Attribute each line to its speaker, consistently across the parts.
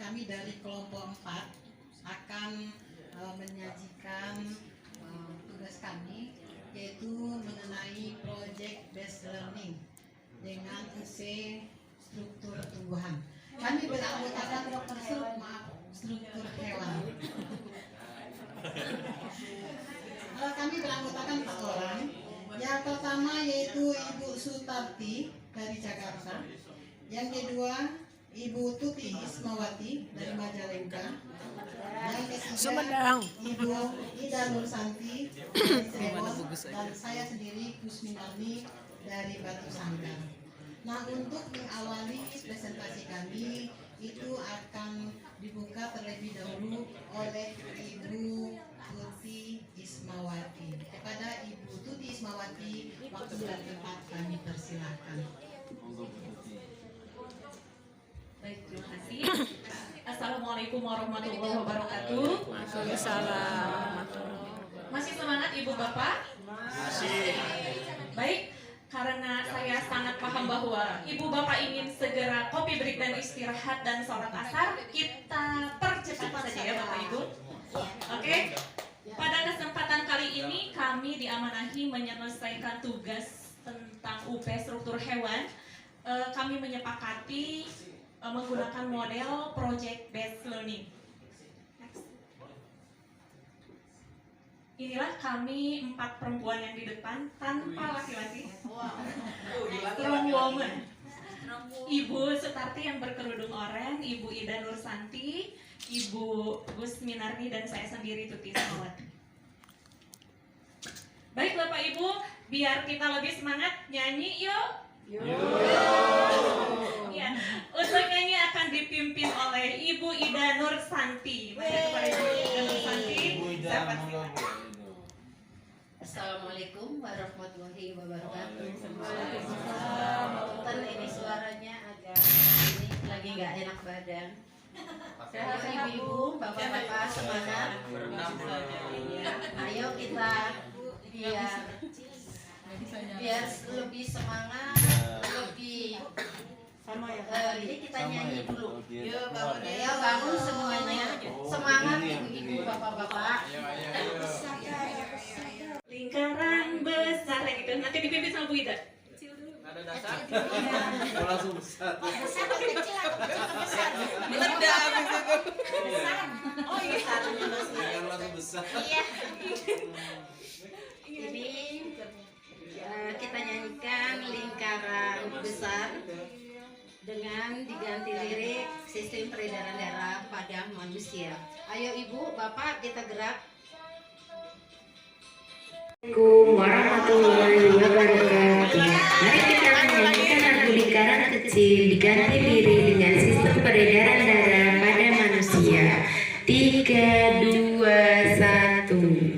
Speaker 1: kami dari kelompok 4 akan menyajikan tugas kami, yaitu mengenai project based learning dengan UC struktur tumbuhan. Kami beranggotakan struktur hewan. Kami beranggotakan 4 orang. Yang pertama yaitu Ibu Sutarti dari Jakarta. Yang kedua Ibu Tuti Ismawati dari Majalengka. Yang ketiga Ibu Ida Nursanti dari Cirebon, dan saya sendiri Kusminarni dari Batu Sanggar. Nah, untuk mengawali presentasi kami itu akan dibuka terlebih dahulu oleh Ibu Tuti Ismawati. Kepada Ibu Tuti Ismawati, waktu dan tempat kami persilahkan.
Speaker 2: Baik, terima kasih. Assalamualaikum warahmatullahi wabarakatuh.
Speaker 3: Waalaikumsalam.
Speaker 2: Masih semangat Ibu Bapak?
Speaker 3: Masih.
Speaker 2: Baik, karena saya sangat paham bahwa Ibu Bapak ingin segera kopi break dan istirahat dan sholat asar, kita percepat saja ya Bapak Ibu. Oke. Pada kesempatan kali ini kami diamanahi menyelesaikan tugas tentang UP struktur hewan. Kami menyepakati menggunakan model project based learning. Inilah kami 4 perempuan yang di depan tanpa laki-laki. Strong woman. Ibu Sutarti yang berkerudung oranye, Ibu Ida Nursanti, Ibu Kusminarni, dan saya sendiri Tuti Ismawati. Baik Bapak Ibu, biar kita lebih semangat nyanyi yuk. Ya, untuk nyanyi akan dipimpin oleh Ibu Ida Nursanti. Kepada Ibu Ida Nursanti,
Speaker 4: Assalamualaikum warahmatullahi wabarakatuh. Waalaikumsalam. Ini suaranya agak ini lagi nggak enak badan. Ibu-ibu, bapak-bapak semangat. Ayo kita biar lebih semangat, lebih ini kita nyanyi dulu. Ayo bangun semuanya, semangat ibu-ibu, bapak-bapak.
Speaker 2: lingkaran besar yang itu nanti dipimpin sama Bu Ida.
Speaker 3: Ada dasar. Langsung besar.
Speaker 4: Besar kecil atau besar?
Speaker 3: Meledak habis itu.
Speaker 4: Oh iya, besarnya masih.
Speaker 3: Yang langsung besar.
Speaker 4: Iya. Ini kita nyanyikan lingkaran besar dengan diganti lirik sistem peredaran darah pada manusia. Ayo ibu, bapak kita gerak.
Speaker 5: Assalamualaikum warahmatullahi wabarakatuh. Mari kita menyanyikan lagu lingkaran kecil diganti lirik dengan sistem peredaran darah pada manusia. 3, 2, 1.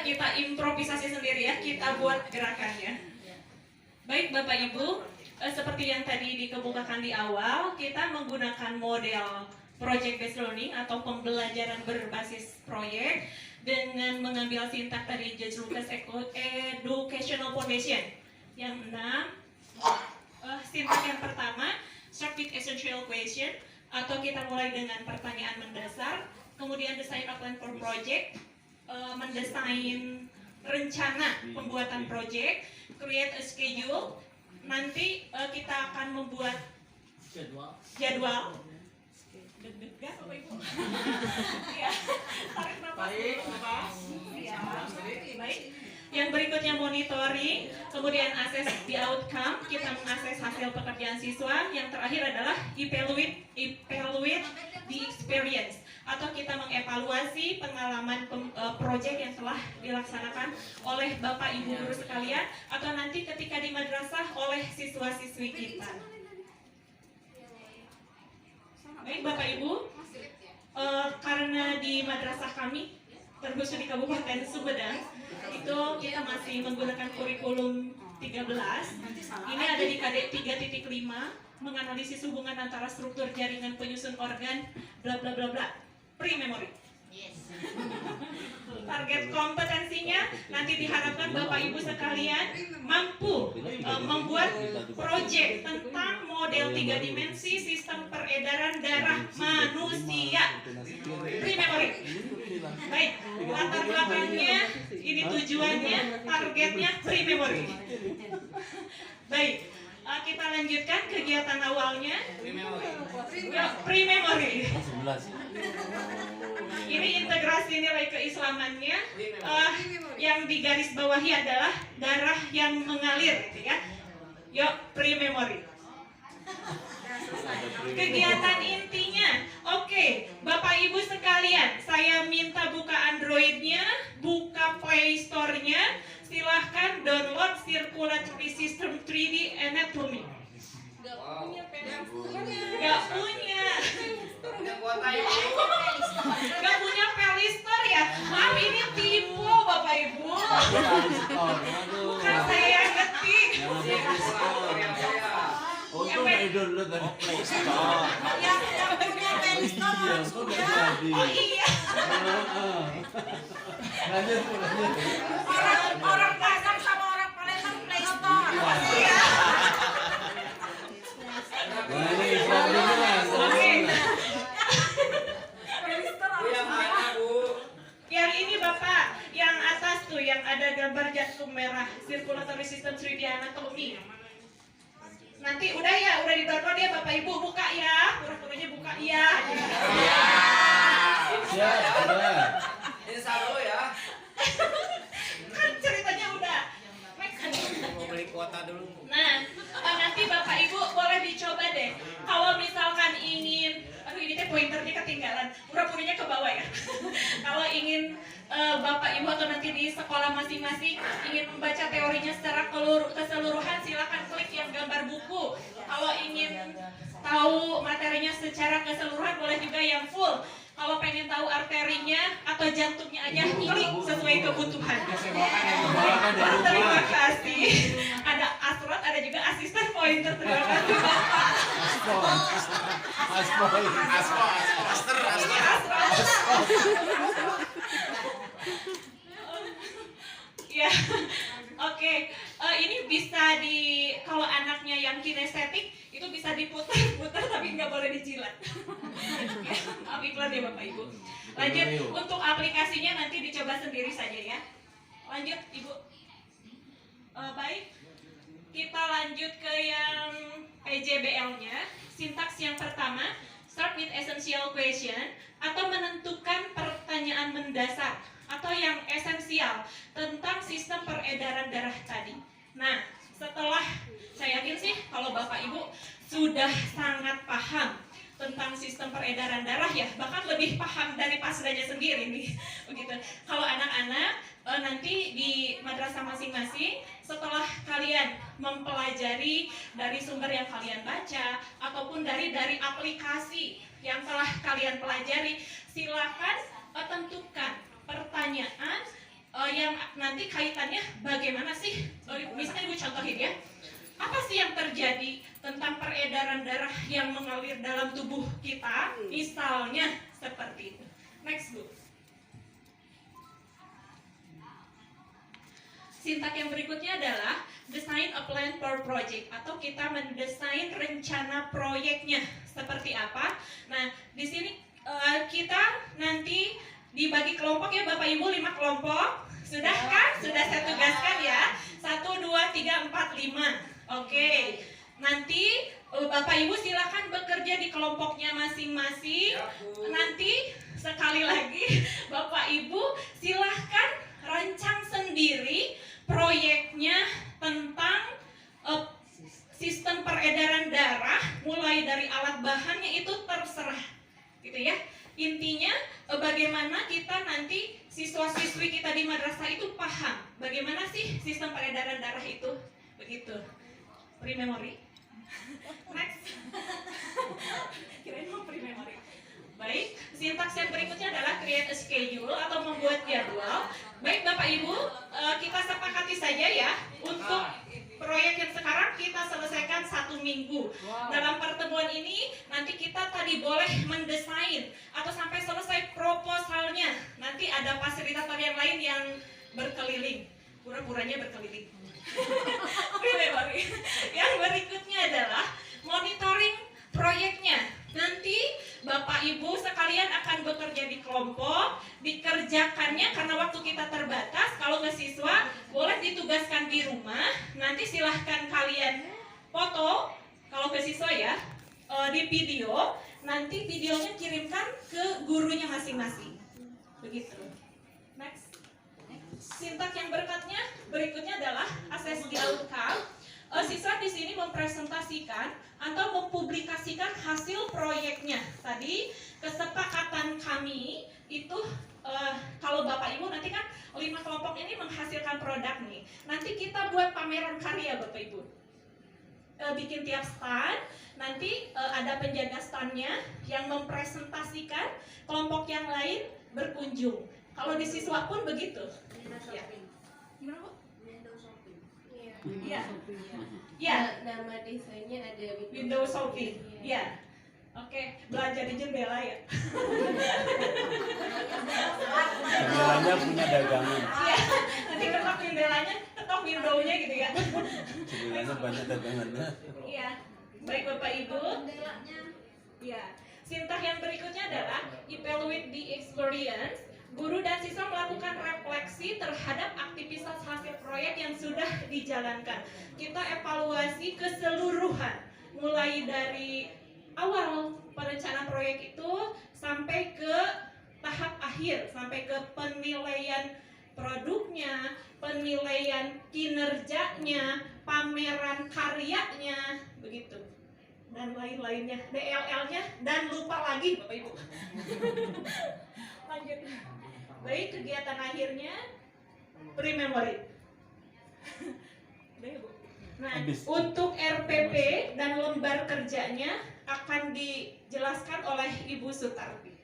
Speaker 2: Kita improvisasi sendiri ya, kita buat gerakannya. Baik Bapak Ibu, seperti yang tadi dikemukakan di awal, kita menggunakan model project based learning atau pembelajaran berbasis proyek dengan mengambil sintak dari George Lucas Educational Foundation. Yang 6, sintak yang pertama, start with essential question, atau kita mulai dengan pertanyaan mendasar, kemudian design outline for project, mendesain rencana pembuatan project, create a schedule, nanti kita akan membuat jadwal. Deg-degan Bapak Ibu. Ya, tarik nafas dulu. Ya, baik. Yang berikutnya monitoring, kemudian assess the outcome, kita mengakses hasil pekerjaan siswa. Yang terakhir adalah evaluate the experience, atau kita mengevaluasi pengalaman proyek yang telah dilaksanakan oleh Bapak Ibu guru sekalian, atau nanti ketika di madrasah oleh siswa-siswi kita. Baik Bapak Ibu, karena di madrasah kami terkhusus di Kabupaten Sumedang itu kita masih menggunakan kurikulum 13. Ini ada di KD 3.5, menganalisis hubungan antara struktur jaringan penyusun organ bla bla bla bla, pre-memory. Target kompetensinya nanti diharapkan Bapak Ibu sekalian mampu membuat proyek tentang model 3 dimensi sistem peredaran darah manusia, pre-memory. Baik, latar belakangnya, ini tujuannya, targetnya pre-memory. Baik, kita lanjutkan kegiatan awalnya. Pre-memory. Ini integrasi nilai keislamannya, yang digaris bawahi adalah darah yang mengalir, gitu ya. Yuk, pre-memory. Kegiatan intinya, oke, Bapak Ibu sekalian, saya minta buka Android-nya, buka Play Store-nya, silahkan download Circulatory System 3D Anatomy. Gak punya. Gak punya Play Store ya? Maaf, ini tipu Bapak Ibu. Bukan saya yang ngetik.
Speaker 3: Untung dari download dari Play Store.
Speaker 4: Yang punya Play Store harus punya.
Speaker 2: Oh iya.
Speaker 3: Lanjut.
Speaker 4: Orang Batak sama orang Palembang Play Store.
Speaker 2: Iya.
Speaker 3: Nah ini Islam dulu lah.
Speaker 2: Oke.
Speaker 4: Play Store harus
Speaker 3: Yang
Speaker 4: punya.
Speaker 3: mana Bu?
Speaker 2: Yang ini Bapak, yang atas tuh yang ada gambar jantung merah, Circulatory System 3D Anatomy. Nanti udah di download ya Bapak Ibu, buka ya, pura-puranya buka ya.
Speaker 3: Ya, sudah.
Speaker 6: Ini satu ya.
Speaker 2: Kan ceritanya udah. Next.
Speaker 3: Mau beli kuota dulu.
Speaker 2: Nah, nanti Bapak Ibu boleh dicoba deh. Kalau misalkan ingin, aduh ini teh pointernya ketinggalan, pura-puranya ke bawah ya. Kalau ingin Bapak Ibu atau nanti di sekolah masing-masing ingin membaca teorinya secara keseluruhan, silakan klik yang gambar buku. Kalau ingin tahu materinya secara keseluruhan, boleh juga yang full. Kalau pengen tahu arterinya atau jantungnya aja, klik sesuai kebutuhan. Terima kasih. Ada Asrot, ada juga asisten pointer. Terima kasih Bapak. Ya, oke. Ini bisa kalau anaknya yang kinestetik itu bisa diputar-putar tapi nggak boleh dijilat. Ya, maaf iklan ya Bapak Ibu. Lanjut, untuk aplikasinya nanti dicoba sendiri saja ya. Lanjut Ibu. Baik, kita lanjut ke yang PJBL-nya. Sintaks yang pertama, start with essential question, atau menentukan pertanyaan mendasar atau yang esensial tentang sistem peredaran darah tadi. Nah, setelah saya yakin sih kalau Bapak Ibu sudah sangat paham tentang sistem peredaran darah ya, bahkan lebih paham dari pasdanya sendiri nih. Begitu. Kalau anak-anak nanti di madrasah masing-masing, setelah kalian mempelajari dari sumber yang kalian baca ataupun dari aplikasi yang telah kalian pelajari, silakan tentukan pertanyaan yang nanti kaitannya bagaimana sih, misalnya Ibu contohin ya, apa sih yang terjadi tentang peredaran darah yang mengalir dalam tubuh kita, misalnya seperti itu. Next Bu. Sintak yang berikutnya adalah design a plan per project, atau kita mendesain rencana proyeknya seperti apa. Nah, di sini kita nanti dibagi kelompok ya Bapak Ibu, 5 kelompok. Sudah kan? Sudah saya tugaskan ya. 1, 2, 3, 4, 5. Oke. Nanti Bapak Ibu silakan bekerja di kelompoknya masing-masing. Nanti sekali lagi Bapak Ibu silahkan rancang sendiri proyeknya tentang sistem peredaran darah, mulai dari alat bahannya itu terserah, gitu ya. Intinya bagaimana kita nanti siswa-siswi kita di madrasah itu paham bagaimana sih sistem peredaran darah itu, begitu. Pre-memory. Next. Kirain mau pre-memory. Baik, sintaks yang berikutnya adalah create a schedule atau membuat jadwal. Baik Bapak Ibu, kita sepakati saja ya, untuk proyek yang sekarang kita selesaikan 1 minggu. Dalam pertemuan ini nanti kita tadi boleh mendesain atau sampai selesai proposalnya. Nanti ada fasilitator yang lain yang berkeliling, pura-puranya berkeliling. Yang berikutnya adalah monitoring proyeknya. Nanti Bapak Ibu sekalian akan bekerja di kelompok, dikerjakannya karena waktu kita terbatas. Kalau ke siswa boleh ditugaskan di rumah. Nanti silahkan kalian foto, kalau ke siswa ya, di video. Nanti videonya kirimkan ke gurunya masing-masing. Begitu. Next. Sintak yang berikutnya adalah assess the outcome. Siswa di sini mempresentasikan atau mempublikasikan hasil proyeknya. Tadi kesepakatan kami itu kalau Bapak Ibu nanti kan 5 kelompok ini menghasilkan produk nih. Nanti kita buat pameran karya Bapak Ibu. Bikin tiap stand, nanti ada penjaga standnya yang mempresentasikan, kelompok yang lain berkunjung. Kalau di siswa pun begitu. Ya. Gimana Bu? Iya. Ya.
Speaker 6: Nama desainnya ada
Speaker 2: Windows shopping. Ya. Oke, belanja di jendela ya.
Speaker 3: Jendelanya punya dagangan.
Speaker 2: Iya. Nanti ketok jendelanya, ketok windownya gitu ya.
Speaker 3: Jendelanya banyak dagangannya.
Speaker 2: Iya. Baik Bapak Ibu. Iya. Sintak yang berikutnya adalah evaluate the experience. Guru dan siswa melakukan refleksi terhadap aktivitas hasil proyek yang sudah dijalankan. Kita evaluasi keseluruhan, mulai dari awal perencanaan proyek itu sampai ke tahap akhir, sampai ke penilaian produknya, penilaian kinerjanya, pameran karyanya, begitu. Dan lain-lainnya, DLL-nya, dan lupa lagi Bapak Ibu. Lanjut. Baik, kegiatan akhirnya pre-memory. Nah, untuk RPP dan lembar kerjanya akan dijelaskan oleh Ibu Sutarti.